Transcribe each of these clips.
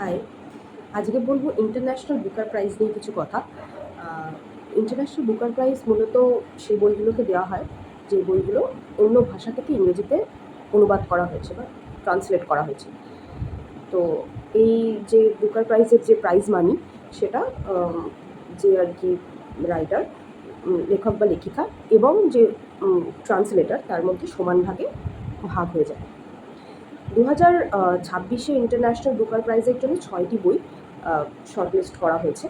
High, আজকে বলবো international Booker prize নিয়ে কিছু কথা। ইন্টারন্যাশনাল বুকার প্রাইজ মূলত সেই বইগুলোকে দেওয়া হয় যে বইগুলো অন্য ভাষা থেকে ইংরেজিতে অনুবাদ করা হয়েছে বা ট্রান্সলেট করা হয়েছে। তো এই যে বুকার প্রাইজের যে প্রাইজ মানি সেটা যে আর কি রাইটার, লেখক বা লেখিকা এবং যে ট্রান্সলেটার তার মধ্যে সমান ভাগে ভাগ হয়ে যায়। 2026 ইন্টারন্যাশনাল বুকার প্রাইজের জন্য 6টি বই শর্টলিস্ট করা হয়েছে।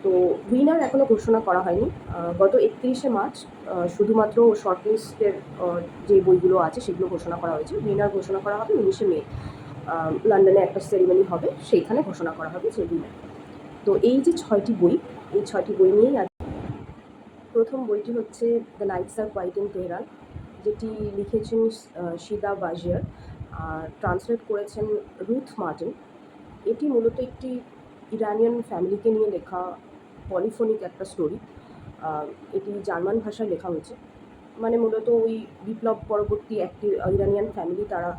তো উইনার এখনও ঘোষণা করা হয়নি। গত 31শে মার্চ শুধুমাত্র শর্টলিস্টের যে বইগুলো আছে সেগুলো ঘোষণা করা হয়েছে। উইনার ঘোষণা করা হবে 19শে মে। লন্ডনে একটা সেরিমনি হবে, সেইখানে ঘোষণা করা হবে যে উইনার। তো এই যে 6টি বই, এই 6টি বই নিয়েই প্রথম বইটি হচ্ছে the nights are quiet in Tehran, যেটি লিখেছেন শিদা বাজিয়ার আর ট্রান্সলেট করেছেন রুথ মার্টিন। এটি মূলত একটি ইরানিয়ান ফ্যামিলিকে নিয়ে লেখা পলিফোনিক একটা স্টোরি। এটি জার্মান ভাষায় লেখা হয়েছে। মানে মূলত ওই বিপ্লব পরবর্তী একটি ইরানিয়ান ফ্যামিলি তারা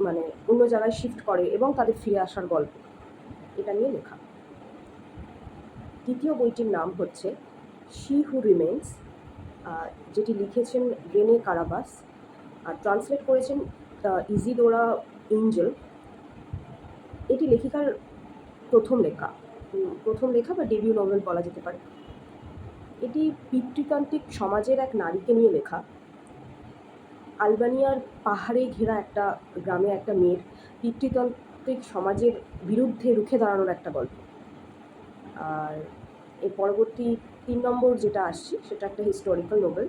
মানে অন্য জায়গায় শিফট করে এবং তাদের ফিরে আসার গল্প, এটা নিয়ে লেখা। দ্বিতীয় বইটির নাম হচ্ছে শি হু রিমেন্স, যেটি লিখেছেন রেনে কারাবাস আর ট্রান্সলেট করেছেন ইজিদোরা এঞ্জেল। এটি লেখিকার প্রথম লেখা বা ডেবিউ নভেল বলা যেতে পারে। এটি পিতৃতান্ত্রিক সমাজের এক নারীকে নিয়ে লেখা। আলবানিয়ার পাহাড়ে ঘেরা একটা গ্রামে একটা মেয়ের পিতৃতান্ত্রিক সমাজের বিরুদ্ধে রুখে দাঁড়ানোর একটা গল্প। আর এর পরবর্তী 3 নম্বর যেটা আসছে সেটা একটা হিস্টোরিক্যাল নোভেল,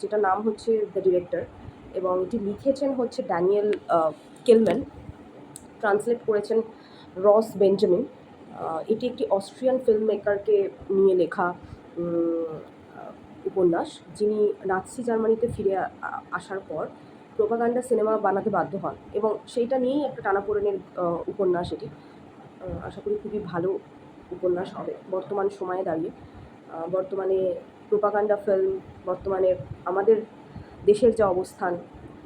যেটার নাম হচ্ছে দ্য ডিরেক্টর, এবং এটি লিখেছেন হচ্ছে ড্যানিয়েল কেলম্যান, ট্রান্সলেট করেছেন রস বেঞ্জামিন। এটি একটি অস্ট্রিয়ান ফিল্ম মেকারকে নিয়ে লেখা উপন্যাস, যিনি নাৎসি জার্মানিতে ফিরে আসার পর প্রোপাগান্ডা সিনেমা বানাতে বাধ্য হন এবং সেইটা নিয়েই একটা টানাপোড়েনের উপন্যাস এটি। আশা করি খুবই ভালো উপন্যাস হবে বর্তমান সময়ে দাঁড়িয়ে। বর্তমানে প্রোপাগান্ডা ফিল্ম, বর্তমানে আমাদের দেশের যে অবস্থান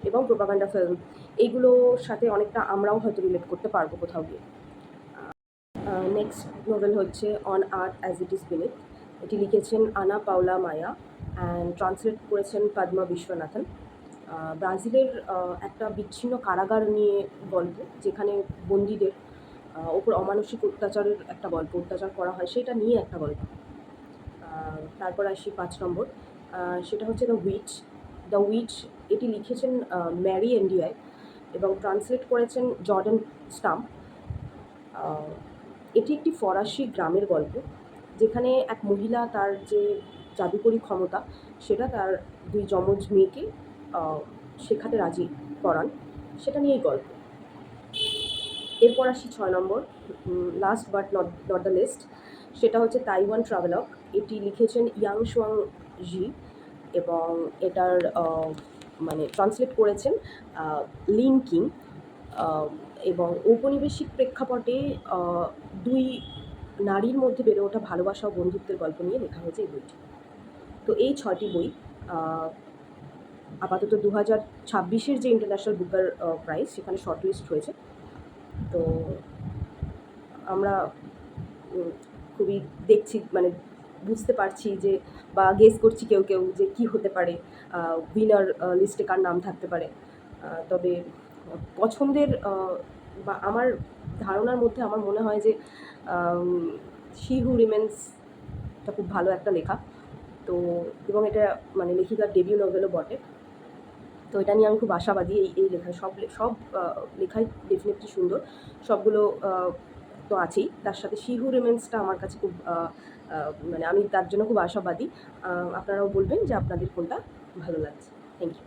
এবং প্রোপাগান্ডা ফিল্ম, এইগুলোর সাথে অনেকটা আমরাও হয়তো রিলেট করতে পারবো কোথাও গিয়ে। নেক্সট নোভেল হচ্ছে on earth as it is beneath. এটি লিখেছেন আনা পাওলা মায়া অ্যান্ড ট্রান্সলেট করেছেন পদ্মা বিশ্বনাথন। ব্রাজিলের একটা বিচ্ছিন্ন কারাগার নিয়ে গল্প, যেখানে বন্দীদের ওপর অমানসিক অত্যাচার করা হয়, সেটা নিয়ে একটা গল্প। তারপর আসি 5 নম্বর, সেটা হচ্ছে দ্য উইচ। এটি লিখেছেন ম্যারি এন্ডিয়ায় এবং ট্রান্সলেট করেছেন জর্ডান স্টাম্প। এটি একটি ফরাসি গ্রামের গল্প, যেখানে এক মহিলা তার যে জাদুকরী ক্ষমতা সেটা তার 2 যমজ মেয়েকে শেখাতে রাজি করান, সেটা নিয়েই গল্প। এরপর আসি 6 নম্বর, last but not the least, সেটা হচ্ছে তাইওয়ান ট্রাভেলগ। এটি লিখেছেন ইয়াং শুয়াং জি এবং এটার মানে ট্রান্সলেট করেছেন লিন কিং। এবং ঔপনিবেশিক প্রেক্ষাপটে 2 নারীর মধ্যে বেড়ে ওঠা ভালোবাসা ও বন্ধুত্বের গল্প নিয়ে লেখা হয়েছে এই বইটি। তো এই 6টি বই আপাতত 2026 যে ইন্টারন্যাশনাল বুকার প্রাইজ সেখানে শর্টলিস্ট হয়েছে। তো আমরা খুবই দেখছি, মানে বুঝতে পারছি যে বা গেস করছি কেউ যে কী হতে পারে, উইনার লিস্টে কার নাম থাকতে পারে। তবে পছন্দের বা আমার ধারণার মধ্যে আমার মনে হয় যে শি হু রিমেন্সটা খুব ভালো একটা লেখা। তো এবং এটা মানে লেখিকার ডেবিউ নভেলও বটে। তো এটা নিয়ে আমি খুব আশাবাদী। এই লেখায় সব লেখাই ডেফিনেটলি সুন্দর, সবগুলো তো আছেই। তার সাথে শি হু রিমেন্সটা আমার কাছে খুব মানে আমি তার জন্য খুব আশাবাদী। আপনারাও বলবেন যে আপনাদের কোনটা ভালো লাগছে। Thank you.